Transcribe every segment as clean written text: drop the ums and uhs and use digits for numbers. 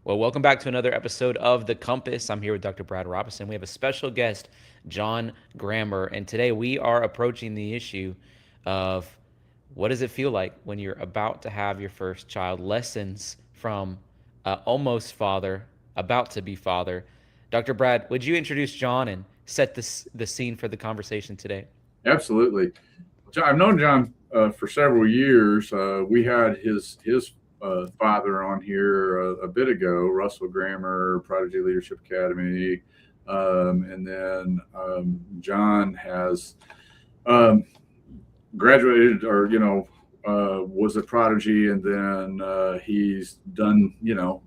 Well, welcome back to another episode of The Compass. I'm here with Dr. Brad Robinson. We have a special guest, John Grammer, and today we are approaching the issue of what does it feel like when you're about to have your first child? Lessons from almost father, about to be father. Dr. Brad, would you introduce John and set the scene for the conversation today? Absolutely. I've known John for several years. We had his father on here a bit ago, Russell Grammer, Prodigy Leadership Academy, and then John has um, graduated, or was a prodigy, and then he's done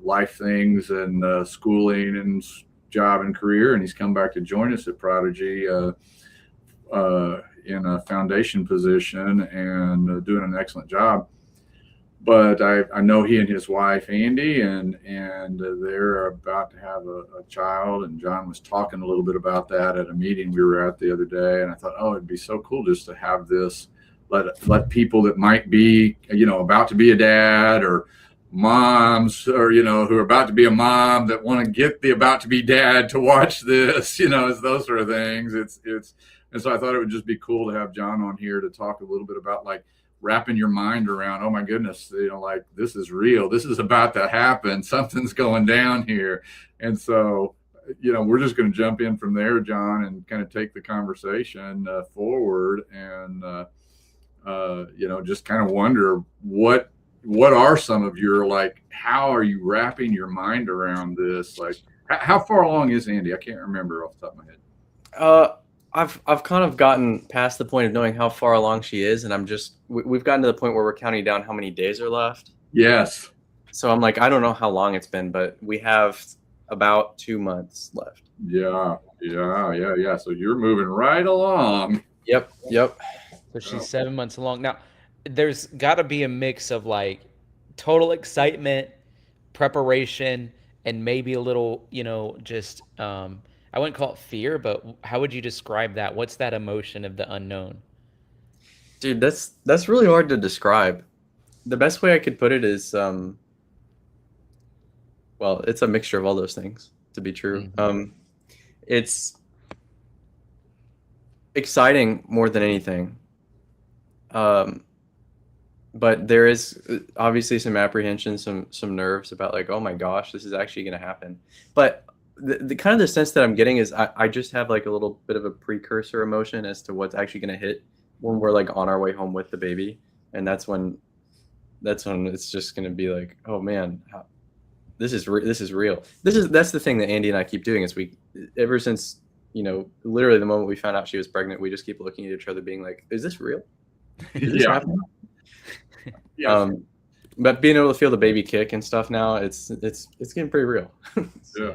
life things and schooling and job and career, and he's come back to join us at Prodigy. In a foundation position and doing an excellent job. But I know he and his wife Andy, and they're about to have a child. And John was talking a little bit about that at a meeting we were at the other day. And I thought, oh, it'd be so cool just to have this. Let people that might be about to be a dad, or moms, or who are about to be a mom, that want to get the about to be dad to watch this. It's those sort of things. It's And so I thought it would just be cool to have John on here to talk a little bit about, like, wrapping your mind around, oh my goodness, like, this is real. This is about to happen. Something's going down here. And so, we're just going to jump in from there, John, and kind of take the conversation forward, and, just kind of wonder what are some of your, like, how are you wrapping your mind around this? Like, how far along is Andy? I can't remember off the top of my head. I've kind of gotten past the point of knowing how far along she is, and we've gotten to the point where we're counting down how many days are left. Yes. So I'm like, I don't know how long it's been, but we have about 2 months left. Yeah. So you're moving right along. Yep. So she's 7 months along. Now, there's got to be a mix of, like, total excitement, preparation, and maybe a little, just I wouldn't call it fear, but how would you describe that? What's that emotion of the unknown? Dude, that's really hard to describe. The best way I could put it is, well, it's a mixture of all those things, to be true. Mm-hmm. It's exciting more than anything. But there is obviously some apprehension, some nerves about, like, oh my gosh, this is actually going to happen. But the kind of the sense that I'm getting is I just have, like, a little bit of a precursor emotion as to what's actually going to hit when we're, like, on our way home with the baby. And that's when it's just going to be like, oh man, this is real. That's the thing that Andy and I keep doing is ever since, literally the moment we found out she was pregnant, we just keep looking at each other being like, is this real? Is this happening? Yeah. But being able to feel the baby kick and stuff now, it's getting pretty real. Yeah.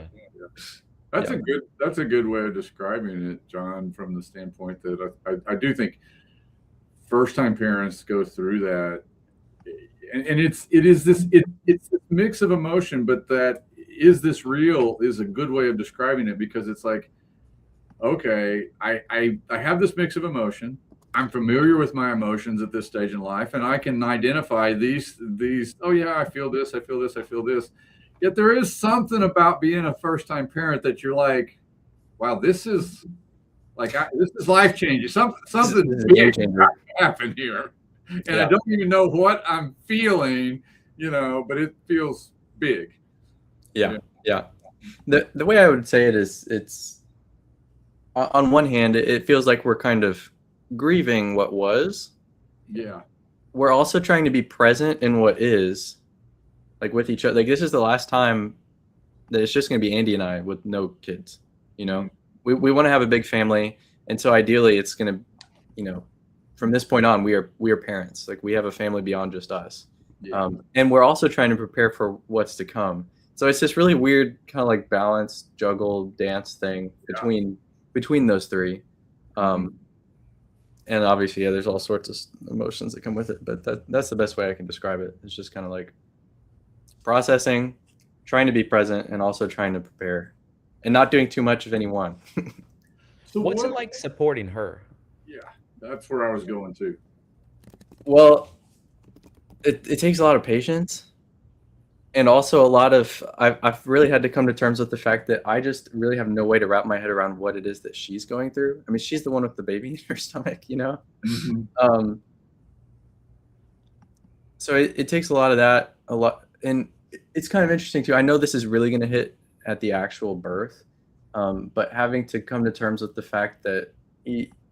That's a good way of describing it, John, from the standpoint that I do think first time parents go through that, and it's this mix of emotion, but that is this real is a good way of describing it, because it's like, okay, I have this mix of emotion. I'm familiar with my emotions at this stage in life, and I can identify these. Oh yeah, I feel this, I feel this, I feel this. Yet there is something about being a first-time parent that you're like, wow, this is life changing. Something big happened here, and I don't even know what I'm feeling, but it feels big. Yeah. The way I would say it is, it's on one hand, it feels like we're kind of grieving what was. Yeah. We're also trying to be present in what is, like, with each other. Like, this is the last time that it's just going to be Andy and I with no kids. We want to have a big family, and so ideally it's going to, from this point on, we are parents. Like, we have a family beyond just us. Yeah. And we're also trying to prepare for what's to come. So it's this really weird kind of, like, balance, juggle, dance thing between those three. And obviously, there's all sorts of emotions that come with it, but that's the best way I can describe it. It's just kind of like processing, trying to be present, and also trying to prepare, and not doing too much of any one. So what's it like supporting her? Yeah, that's where I was going to. Well, it takes a lot of patience. And also a lot of I've really had to come to terms with the fact that I just really have no way to wrap my head around what it is that she's going through. I mean, she's the one with the baby in her stomach, you know? Mhm. Um, so it takes a lot of that, a lot, and it's kind of interesting too. I know this is really going to hit at the actual birth, but having to come to terms with the fact that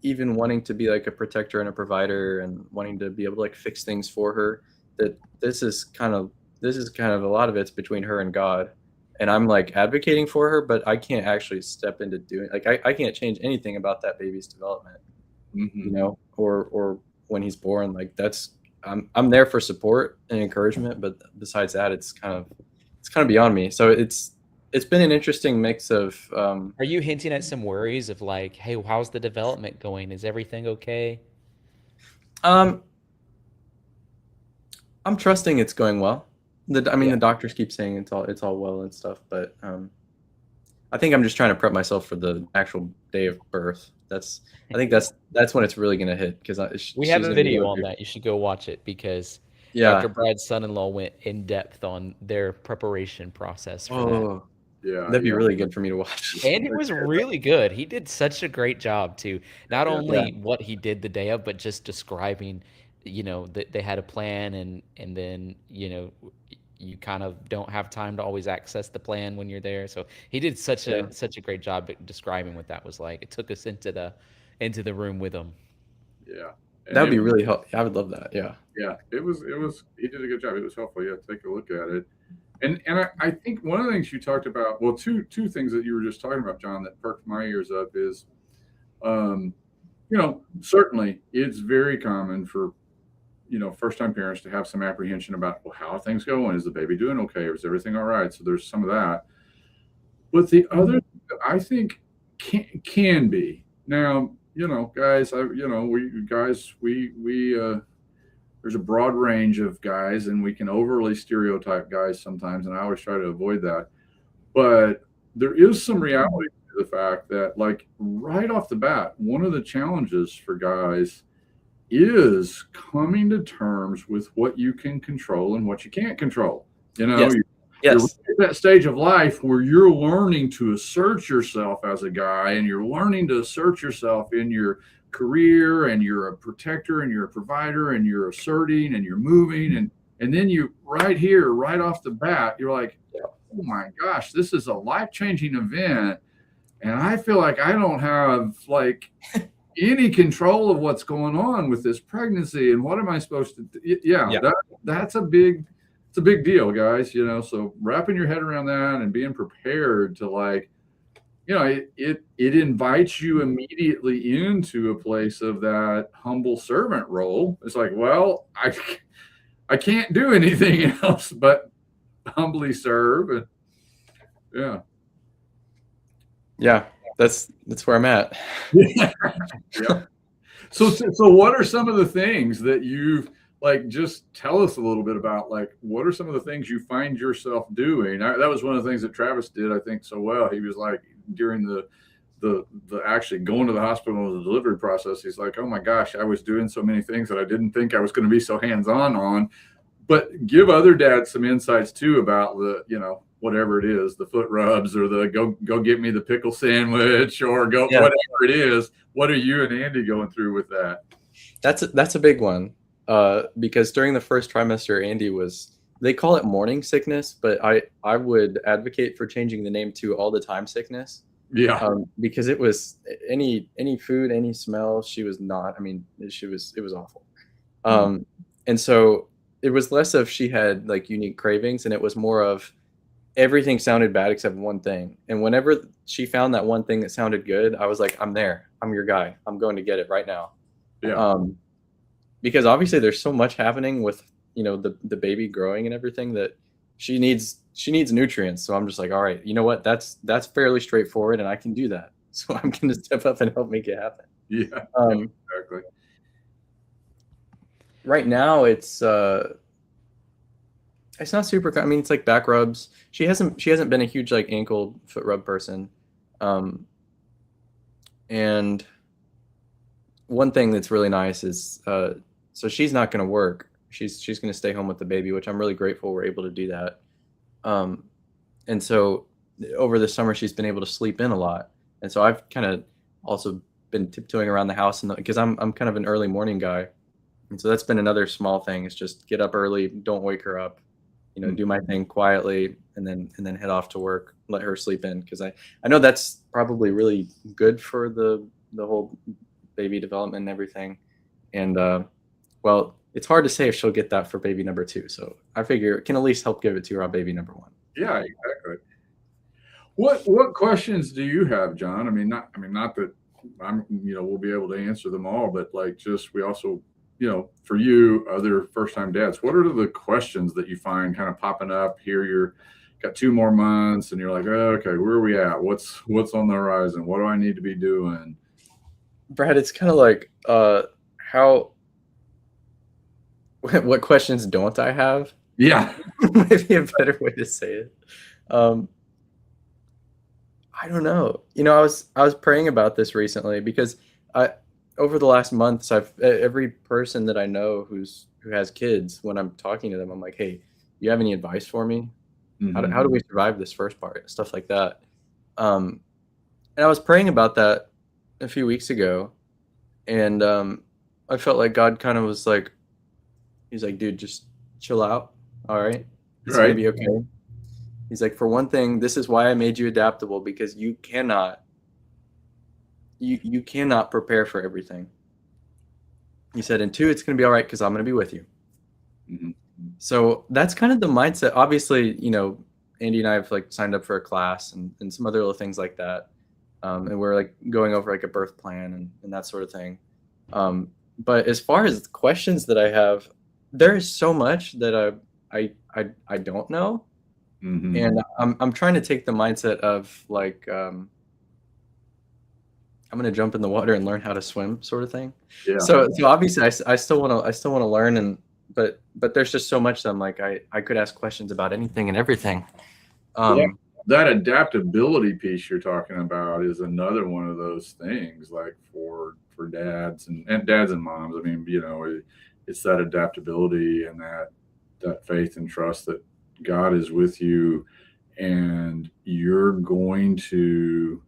even wanting to be like a protector and a provider and wanting to be able to like fix things for her, that this is kind of a lot of it's between her and God. And I'm like advocating for her, but I can't actually step into doing like I can't change anything about that baby's development, you Mhm. know, or when he's born. Like that's I'm there for support and encouragement, but besides that, it's kind of beyond me. So it's been an interesting mix of Are you hinting at some worries of like, hey, how's the development going? Is everything okay? um I'm trusting it's going well. I mean, Yeah. the doctors keep saying it's all well and stuff, but I think I'm just trying to prep myself for the actual day of birth. I think that's when it's really gonna hit because We have she's a gonna be video going on through. that. You should go watch it because Dr. Yeah. Brad's son-in-law went in depth on their preparation process for that. Oh, Yeah, that'd be yeah. really good for me to watch. And it was really good. He did such a great job too. Not Yeah. Yeah. only what he did the day of, but just describing, that they had a plan and then, you kind of don't have time to always access the plan when you're there. So he did Yeah. such a great job at describing what that was like. It took us into the room with him. Yeah. That And would it be was, really helpful. I would love that. Yeah. yeah, he did a good job. It was helpful. Yeah, take a look at it. And I think one of the things you talked about, well, two things that you were just talking about, John, that perked my ears up is, um, certainly it's very common for, first time parents to have some apprehension about, well, how are things going? Is the baby doing okay? Or is everything all right? So there's some of that. But the other, I think, can be now, guys, there's a broad range of guys, and we can overly stereotype guys sometimes, and I always try to avoid that. But there is some reality to the fact that, like, right off the bat, one of the challenges for guys is coming to terms with what you can control and what you can't control. Yes. You're Yes. at that stage of life where you're learning to assert yourself as a guy, and you're learning to assert yourself in your career, and you're a protector and you're a provider and you're asserting and you're moving, and then you right here, right off the bat, you're like, oh my gosh, this is a life-changing event, and I feel like I don't have like any control of what's going on with this pregnancy, and what am I supposed to do? Yeah, Yeah. that's a big it's a big deal, guys, so wrapping your head around that and being prepared to, like, it invites you immediately into a place of that humble servant role. It's like, well, I can't do anything else but humbly serve. And yeah. Yeah. That's where I'm at. Yeah. So what are some of the things that you've, like, just tell us a little bit about, like, what are some of the things you find yourself doing? That was one of the things that Travis did, I think, so well. He was like, during the actually going to the hospital and the delivery process, he's like, oh my gosh, I was doing so many things that I didn't think I was going to be so hands-on on. But give other dads some insights too about the, whatever it is, the foot rubs, or the go get me the pickle sandwich, or go Yeah. whatever it is. What are you and Andy going through with that? That's a big one. Because during the first trimester, Andy they call it morning sickness, but I would advocate for changing the name to all the time sickness. Yeah. Because it was any food, any smell, she was not, I mean, it was awful. And so it was less of she had like unique cravings, and it was more of everything sounded bad except one thing. And whenever she found that one thing that sounded good, I was like, I'm there. I'm your guy. I'm going to get it right now. Yeah. Because obviously there's so much happening with, the baby growing and everything that she needs nutrients. So I'm just like, all right, you know what? That's fairly straightforward, and I can do that. So I'm going to step up and help make it happen. Yeah. Exactly. Right now it's not super. I mean, it's like back rubs. She hasn't been a huge like ankle foot rub person. And one thing that's really nice is so she's not going to work. She's going to stay home with the baby, which I'm really grateful we're able to do that. And so over the summer, she's been able to sleep in a lot. And so I've kind of also been tiptoeing around the house, and because I'm kind of an early morning guy. And so that's been another small thing, is just get up early, don't wake her up, do my thing quietly, and then head off to work, let her sleep in. Because I know that's probably really good for the whole baby development and everything. And well, it's hard to say if she'll get that for baby number 2. So I figure it can at least help give it to her on baby number 1. Yeah, exactly. What questions do you have, John? I mean, not that I'm, we'll be able to answer them all, but like, just, we also, for you, other first-time dads, what are the questions that you find kind of popping up here? You're got 2 more months and you're like, oh, okay, where are we at? What's on the horizon? What do I need to be doing? Brad, it's kind of like, what questions don't I have? Yeah. Maybe a better way to say it. I don't know. I was praying about this recently, because over the last months, every person that I know who has kids, when I'm talking to them, I'm like, hey, you have any advice for me? Mm-hmm. How do we survive this first part? Stuff like that. And I was praying about that a few weeks ago, and I felt like God kind of was like, he's like, dude, just chill out. All right. It's going to be okay. He's like, for one thing, this is why I made you adaptable, because you cannot prepare for everything. He said, and 2, it's going to be all right, because I'm going to be with you. Mm-hmm. So that's kind of the mindset. Obviously, Andy and I have like signed up for a class and some other little things like that. And we're like going over like a birth plan and that sort of thing. But as far as questions that I have, there is so much that I don't know. Mm-hmm. And I'm trying to take the mindset of like, I'm going to jump in the water and learn how to swim, sort of thing. Yeah. So obviously I still want to learn, but there's just so much that I'm like, I could ask questions about anything and everything. That adaptability piece you're talking about is another one of those things, like for dads and dads and moms. I mean, it's that adaptability and that faith and trust that God is with you, and you're going to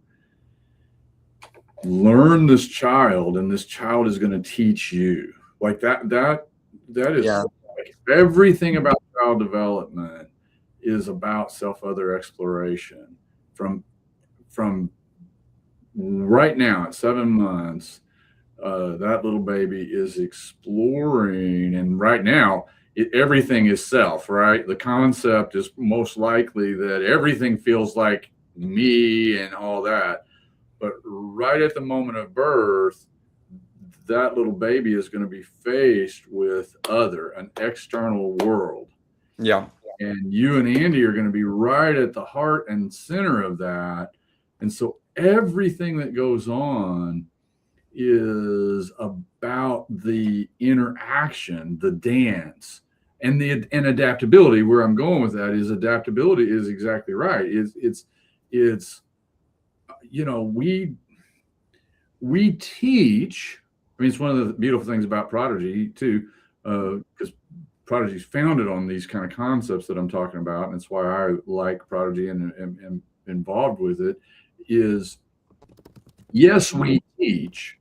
learn this child, and this child is going to teach you. Like that is like, everything about child development is about self-other exploration. From right now at 7 months, that little baby is exploring, and right now everything is self, right? The concept is most likely that everything feels like me and all that. But right at the moment of birth, that little baby is going to be faced with an external world. Yeah. And you and Andy are going to be right at the heart and center of that. And so everything that goes on is about the interaction, the dance, and adaptability. Where I'm going with that is adaptability is exactly right. It's we teach. I mean, it's one of the beautiful things about Prodigy too, because Prodigy is founded on these kind of concepts that I'm talking about, and it's why I like Prodigy and am involved with it. Is yes, we teach,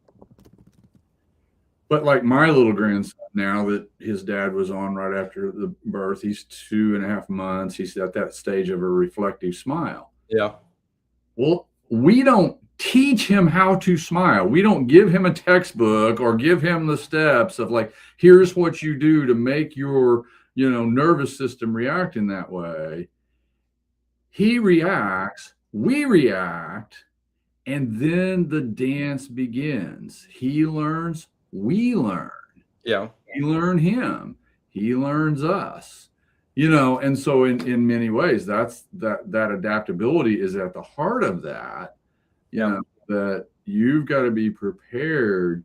but like my little grandson now, that his dad was on right after the birth, he's 2.5 months. He's at that stage of a reflective smile. Yeah. Well, we don't teach him how to smile. We don't give him a textbook or give him the steps of like, here's what you do to make your, nervous system react in that way. He reacts, we react, and then the dance begins. He learns, we learn. Yeah. We learn him, he learns us. And so in many ways, that adaptability is at the heart of that. That you've got to be prepared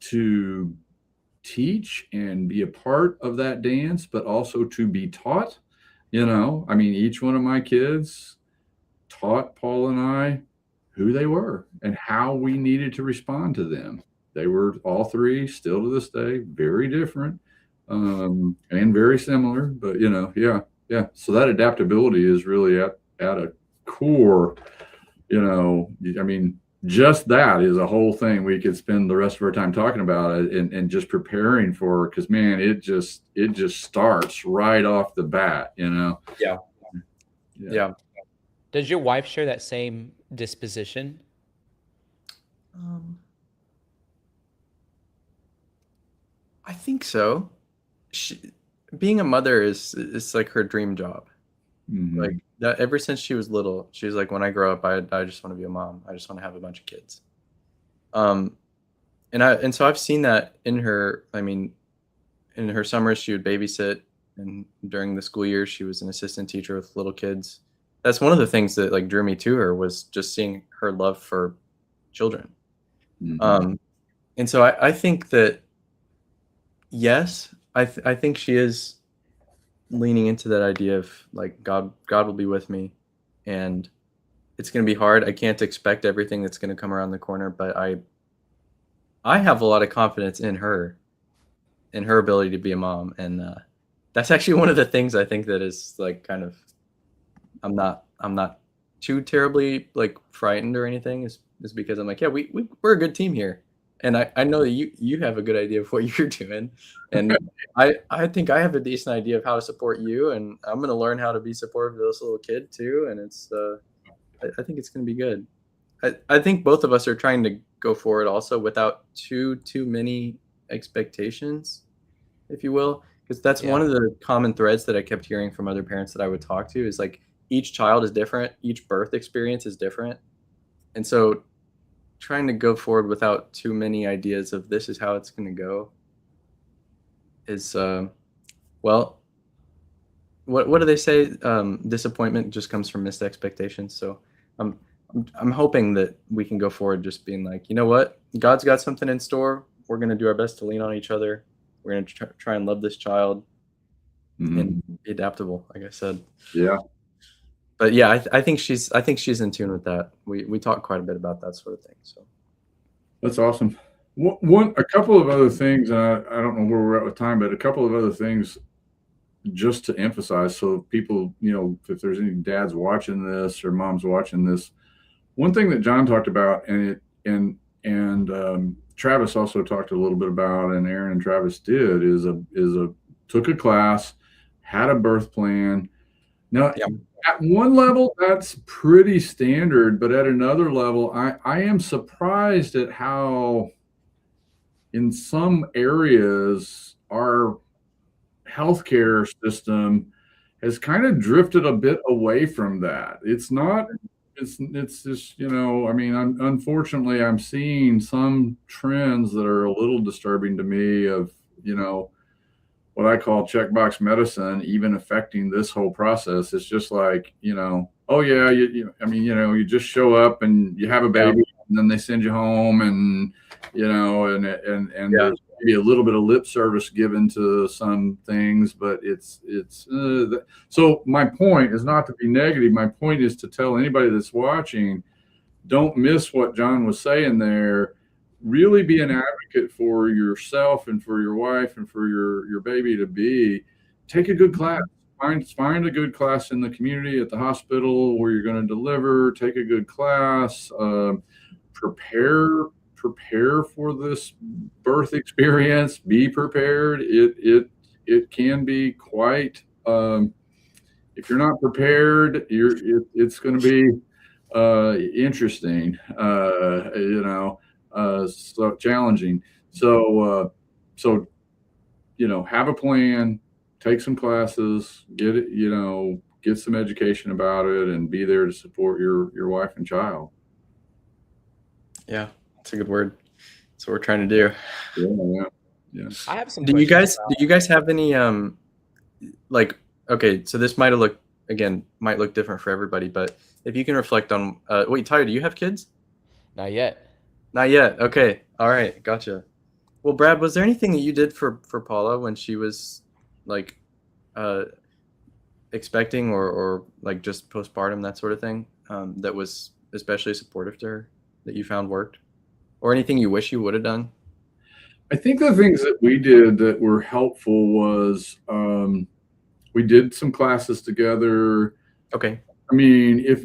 to teach and be a part of that dance, but also to be taught. I mean, each one of my kids taught Paul and I who they were and how we needed to respond to them. They were all 3 still to this day, very different, and very similar, but yeah. Yeah. So that adaptability is really at a core, I mean, just that is a whole thing we could spend the rest of our time talking about it and just preparing for, because man, it just starts right off the bat. Yeah. Yeah. Yeah. Does your wife share that same disposition? Um, I think so. Being a mother is like her dream job. Mhm. Like that ever since she was little, she's like, when I grow up, I just want to be a mom. I just want to have a bunch of kids. Um, and so I've seen that in her. I mean, in her summers, she would babysit, and during the school year, she was an assistant teacher with little kids. That's one of the things that like drew me to her, was just seeing her love for children. Mhm. And so I think that, yes, I think she is leaning into that idea of like God will be with me, and it's going to be hard. I can't expect everything that's going to come around the corner, but I have a lot of confidence in her ability to be a mom, and that's actually one of the things I think that is like kind of, I'm not too terribly like frightened or anything, is because I'm like, yeah, we're a good team here, and I know that you have a good idea of what you're doing, and I think I have a decent idea of how to support you, and I'm gonna learn how to be supportive of this little kid too, and it's I think it's gonna be good. I think both of us are trying to go forward also without too many expectations, if you will, because that's Yeah. one of the common threads that I kept hearing from other parents that I would talk to, is like each child is different, each birth experience is different, and so trying to go forward without too many ideas of this is how it's going to go is well, what do they say? Disappointment just comes from missed expectations. So I'm I'm hoping that we can go forward just being like, you know what, God's got something in store. We're going to do our best to lean on each other. We're going to try and love this child and Mhm. be adaptable, like I said. Yeah. But yeah, I think she's in tune with that. We talk quite a bit about that sort of thing. So That's awesome. A couple of other things, I don't know where we're at with time, but a couple of other things just to emphasize, so people, if there's any dads watching this or moms watching this, one thing that John talked about, and Travis also talked a little bit about, and Aaron and Travis did, is a took a class, had a birth plan. Now, yeah, at one level, that's pretty standard, but at another level, I am surprised at how, in some areas, our healthcare system has kind of drifted a bit away from that. It's not, it's just, I mean, unfortunately, I'm seeing some trends that are a little disturbing to me of, you know, what I call checkbox medicine, even affecting this whole process. It's just like, oh yeah, I mean, you just show up and you have a yeah, baby, and then they send you home, and and yeah, there's maybe a little bit of lip service given to some things, but so my point is not to be negative. My point is to tell anybody that's watching, don't miss what John was saying there. Really be an advocate for yourself and for your wife and for your baby to be. Take a good class. Find a good class in the community, at the hospital where you're going to deliver. Take a good class. Prepare for this birth experience. Be prepared. It can be quite. If you're not prepared, it's going to be interesting, so challenging. So have a plan, take some classes, get some education about it, and be there to support your wife and child. yeah. That's a good word. That's what we're trying to do. Yeah. I have some Do you questions. guys have any like, okay, so this might look different for everybody, but if you can reflect on wait, Tyler, do you have kids? Not yet. Not yet. Okay. All right. Gotcha. Well, Brad, was there anything that you did for Paula when she was like uh expecting or like just postpartum, that sort of thing, that was especially supportive to her, that you found worked? Or anything you wish you would have done? I think the things that we did that were helpful was We did some classes together. Okay. I mean, if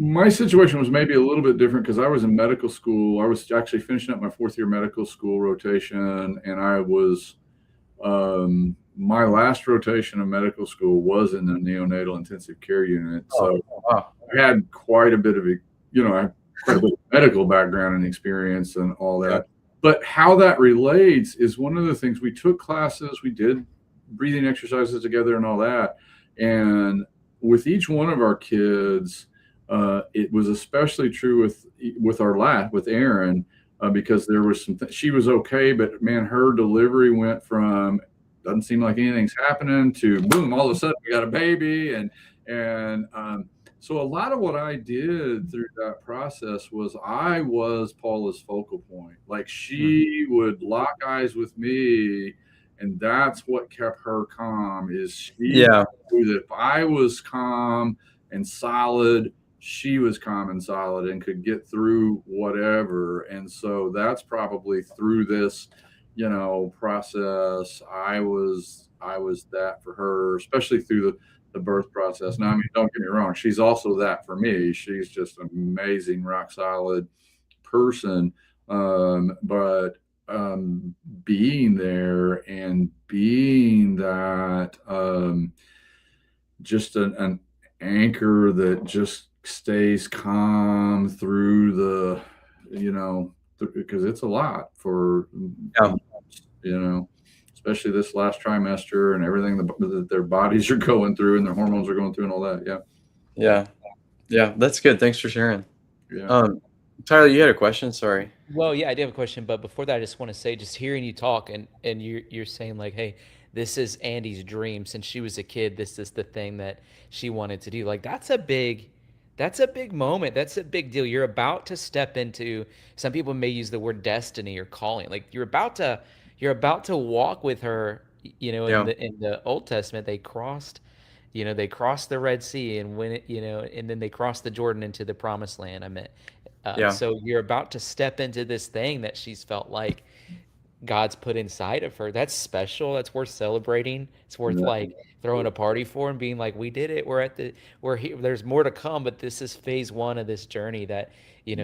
my situation was maybe a little bit different because I was in medical school. I was actually finishing up my 4th year medical school rotation, and I was my last rotation of medical school was in the neonatal intensive care unit. So Wow. I had quite a bit of, I had quite a bit of medical background and experience and all that. Yeah. But how that relates is one of the things. We took classes, we did breathing exercises together and all that. And with each one of our kids, it was especially true with with Erin, because there was she was okay, but man, her delivery went from doesn't seem like anything's happening to boom, all of a sudden we got a baby. So a lot of what I did through that process was I was Paula's focal point. Like, she would lock eyes with me, and that's what kept her calm. Is she Yeah. knew that if I was calm and solid, she was calm and solid and could get through whatever. And so that's probably through this, process. I was that for her, especially through the birth process. Now, I mean, don't get me wrong, she's also that for me. She's just an amazing, rock solid person. But being there and being that, just an anchor that just stays calm through because it's a lot for, Yeah. especially this last trimester and everything that their bodies are going through and their hormones are going through and all that. Yeah. Yeah. That's good. Thanks for sharing. Yeah. Tyler, you had a question? Sorry. Well, yeah, I do have a question, but before that, I just want to say, just hearing you talk and you're saying like, hey, this is Andy's dream since she was a kid. This is the thing that she wanted to do. Like, that's a big moment. That's a big deal. You're about to step into. Some people may use the word destiny or calling. Like, you're about to walk with her. Yeah. In the Old Testament, they crossed. They crossed the Red Sea, and and then they crossed the Jordan into the Promised Land. I meant. Yeah. So you're about to step into this thing that she's felt like God's put inside of her. That's special. That's worth celebrating. It's worth Yeah. like throwing a party for and being like, we did it. We're here. There's more to come, but this is phase one of this journey that,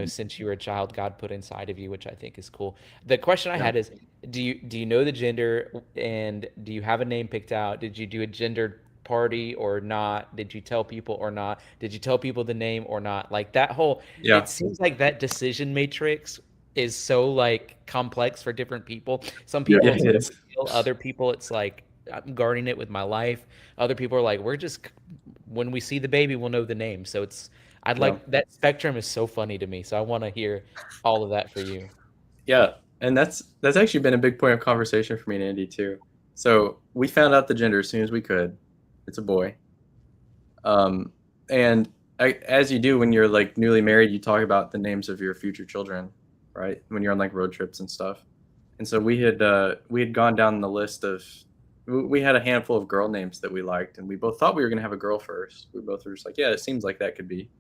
since you were a child, God put inside of you, which I think is cool. The question I had is, do you know the gender, and do you have a name picked out? Did you do a gender party or not? Did you tell people or not? Did you tell people the name or not? Like that whole, Yeah. it seems like that decision matrix is so like complex for different people. Some people, Yeah, it's it is. real. Other people, it's like I'm guarding it with my life. Other people are like, when we see the baby, we'll know the name. So I'd like that spectrum is so funny to me. So I want to hear all of that for you. Yeah, and that's actually been a big point of conversation for me and Andy too. So we found out the gender as soon as we could. It's a boy. And as you do when you're like newly married, you talk about the names of your future children, right? When you're on like road trips and stuff. And so we had gone down the list of, we had a handful of girl names that we liked, and we both thought we were going to have a girl first. We both were just like, yeah, it seems like that could be.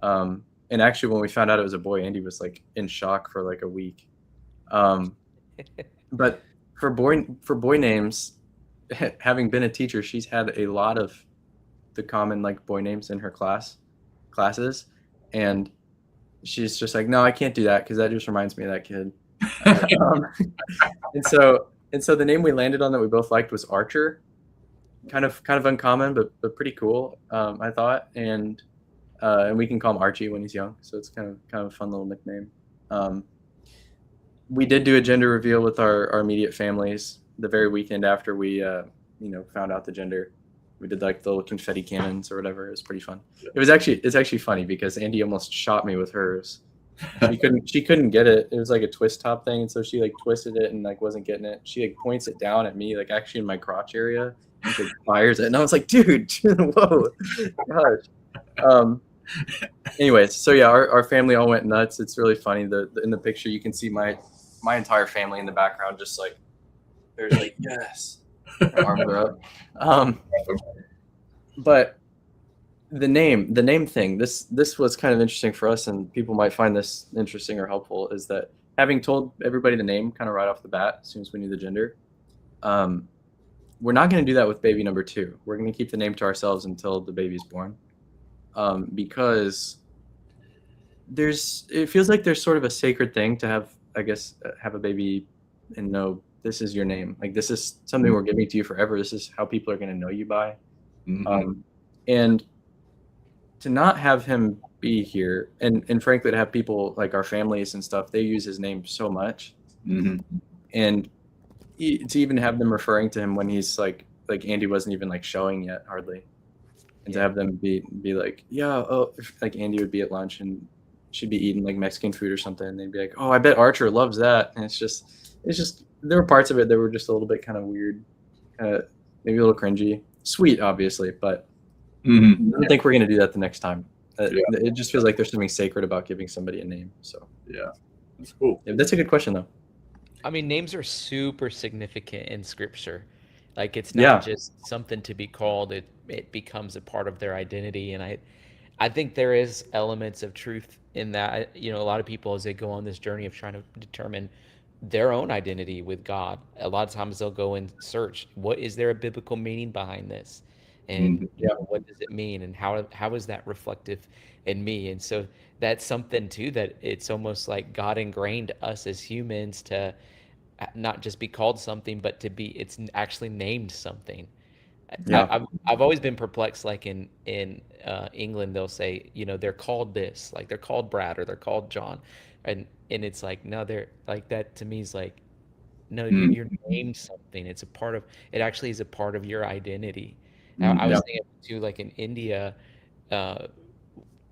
And actually, when we found out it was a boy, Andy was like in shock for like a week. But for boy names, having been a teacher, she's had a lot of the common like boy names in her classes, and she's just like, no, I can't do that because that just reminds me of that kid. And so the name we landed on that we both liked was Archer. Kind of uncommon, but pretty cool, I thought. And we can call him Archie when he's young, so it's kind of a fun little nickname. We did do a gender reveal with our immediate families the very weekend after we found out the gender. We did like the little confetti cannons or whatever. It was pretty fun. It's actually funny because Andy almost shot me with hers. She couldn't get it. It was like a twist top thing, and so she like twisted it and like wasn't getting it. She like points it down at me, like actually in my crotch area, and like, fires it. And I was like, dude, whoa, gosh. Anyways, so yeah, our family all went nuts. It's really funny. In the picture you can see my entire family in the background, just like there's like yes, my arms are up. But the name thing, this was kind of interesting for us, and people might find this interesting or helpful, is that having told everybody the name kind of right off the bat as soon as we knew the gender, we're not going to do that with baby number 2. We're going to keep the name to ourselves until the baby's born, because it feels like there's sort of a sacred thing to have, I guess, have a baby and know this is your name. Like, this is something we're giving to you forever. This is how people are going to know you by. And to not have him be here, and frankly, to have people like our families and stuff, they use his name so much. And to even have them referring to him when he's like Andy wasn't even like showing yet hardly, and to have them be like, like Andy would be at lunch and she'd be eating like Mexican food or something, and they'd be like, oh, I bet Archer loves that. And it's just there were parts of it that were just a little bit kind of weird, maybe a little cringy. Sweet, obviously, but I don't think we're gonna do that the next time. It just feels like there's something sacred about giving somebody a name. So that's cool. Yeah, that's a good question though. I mean, names are super significant in scripture. Like, it's not just something to be called, it becomes a part of their identity. And I think there is elements of truth in that. A lot of people, as they go on this journey of trying to determine their own identity with God, a lot of times they'll go and search, what is there a biblical meaning behind this? And what does it mean? And how is that reflective in me? And so that's something too, that it's almost like God ingrained us as humans to not just be called something, but it's actually named something. I've always been perplexed, like in England, they'll say, they're called this, like they're called Brad or they're called John. And it's like, no, they're like, that to me is like, no, you're named something. It actually is a part of your identity. I was thinking too, like in India,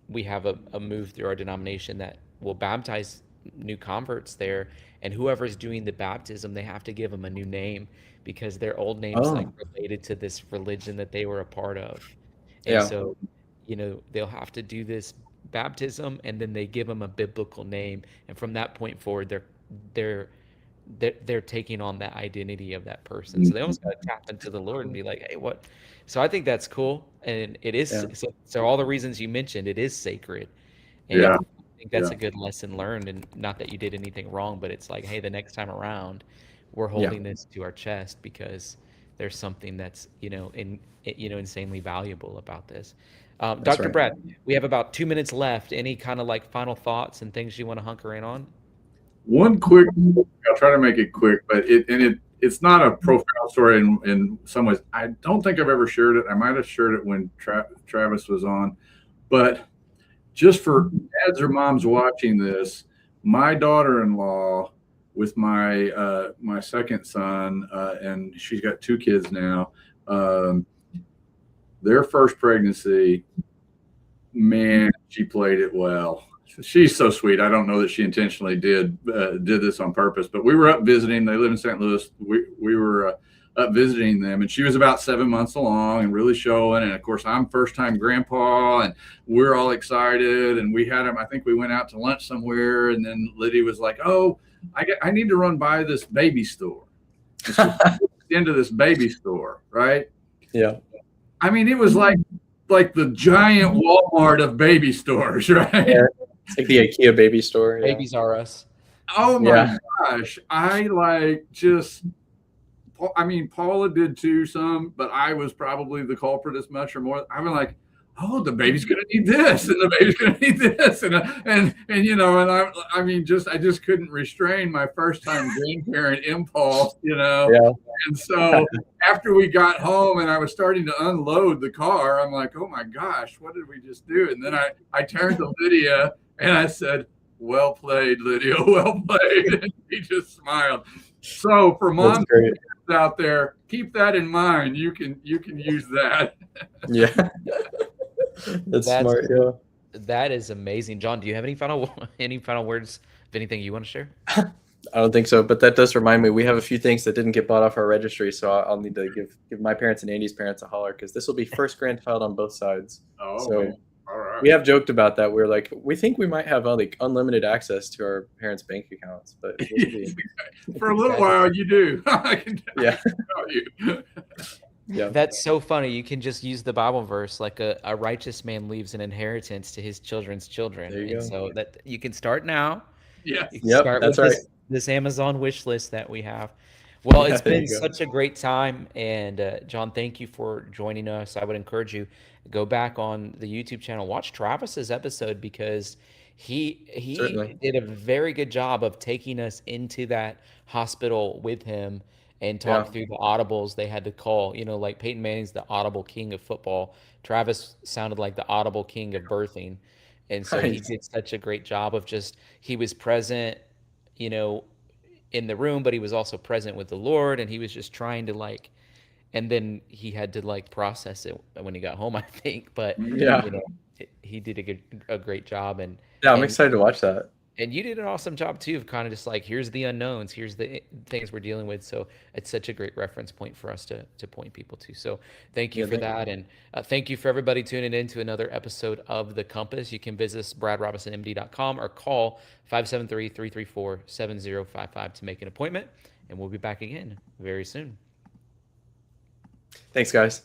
we have a move through our denomination that will baptize new converts there, and whoever's doing the baptism, they have to give them a new name because their old name's like related to this religion that they were a part of. And so, they'll have to do this baptism, and then they give them a biblical name, and from that point forward, they're taking on that identity of that person. So they almost got to tap into the Lord and be like, hey, what? So I think that's cool, and it is. So all the reasons you mentioned, it is sacred. And I think that's a good lesson learned, and not that you did anything wrong, but it's like, hey, the next time around, we're holding this to our chest because there's something that's insanely valuable about this. Dr. right. Brad, we have about 2 minutes left. Any kind of like final thoughts and things you want to hunker in on? One quick, I'll try to make it quick, but it's not a profound story in some ways. I don't think I've ever shared it. I might have shared it when Travis was on, but just for dads or moms watching this, my daughter-in-law with my second son, and she's got 2 kids now. Their first pregnancy, man, she played it well. She's so sweet. I don't know that she intentionally did this on purpose, but we were up visiting. They live in St. Louis. We were up visiting them, and she was about 7 months along and really showing. And of course, I'm first time grandpa, and we're all excited. And we had him. I think we went out to lunch somewhere, and then Lydia was like, "Oh, I need to run by this baby store." Into this baby store, right? Yeah. I mean, it was like the giant Walmart of baby stores, right? Yeah. It's like the IKEA baby store. Yeah. Babies are us. Oh my gosh. I mean, Paula did too some, but I was probably the culprit as much or more. I was like, oh, the baby's going to need this, and the baby's going to need this. And I just couldn't restrain my first time grandparent impulse, Yeah. And so after we got home and I was starting to unload the car, I'm like, oh my gosh, what did we just do? And then I turned to Lydia and I said, well played, Lydia, well played. And he just smiled. So for moms out there, keep that in mind. You can use that. Yeah. That's smart. Yeah. That is amazing. John, do you have any final words of anything you want to share? I don't think so, but that does remind me, we have a few things that didn't get bought off our registry, so I'll need to give my parents and Andy's parents a holler, because this will be first grandchild on both sides. Oh, so man. All right. We have joked about that. We're like, we think we might have like unlimited access to our parents' bank accounts, but we'll see. For a little while you do. I can tell you. Yeah. That's so funny. You can just use the Bible verse, like a righteous man leaves an inheritance to his children's children. There you go. So that you can start now. Yes. You can start that's with right. this Amazon wish list that we have. Well, Yeah, it's there been you go. such a great time, and John, thank you for joining us. I would encourage you go back on the YouTube channel, watch Travis's episode because he Certainly. did a very good job of taking us into that hospital with him and Yeah. talk through the audibles they had to call. Like Peyton Manning's the audible king of football. Travis sounded like the audible king of birthing, and so he Nice. did such a great job of just he was present, you know, in the room, but he was also present with the Lord, and he was just trying to and then he had to process it when he got home, I think. But Yeah. you know, he did a great job, Yeah, I'm and excited to watch that. and you did an awesome job too of kind of just here's the unknowns, here's the things we're dealing with. So it's such a great reference point for us to point people to. So thank you Yeah, for thank that, and thank you for everybody tuning in to another episode of The Compass. You can visit us bradrobinsonmd.com or call 573-334-7055 to make an appointment, and we'll be back again very soon. Thanks, guys.